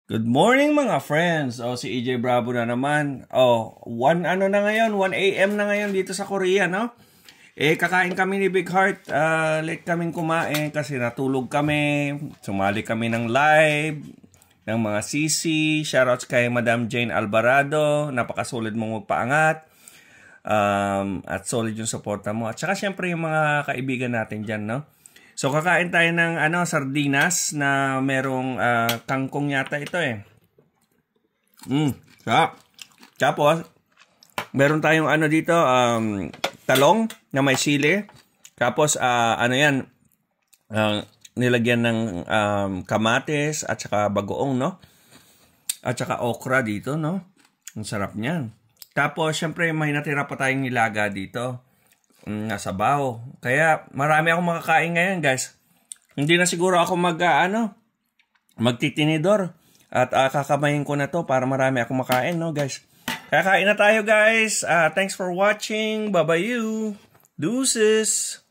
Good morning mga friends. Si EJ Bravo na naman. 1 ano na ngayon, 1 AM na ngayon dito sa Korea, no? Kakain kami ni Big Heart. Late kaming kumain kasi natulog kami. Sumali kami ng live ng mga sisi. Shoutouts kay Madam Jane Alvarado. Napakasolid mong magpaangat. At solid yung suporta mo. At saka syempre yung mga kaibigan natin dyan, no? So kakain tayo ng sardinas na merong kangkong yata ito eh. Tapos meron tayong dito talong na may sili. Tapos nilagyan ng kamatis at saka bagoong, no? At saka okra dito, no? Ang sarap niyan. Tapos syempre may natira pa tayong nilaga dito. Nasa baho. Kaya marami akong makakain ngayon, guys. Hindi na siguro ako magtitinidor. At kakamayin ko na to para marami akong makain, no, guys. Kaya kain na tayo, guys. Thanks for watching. Bye-bye you. Deuces.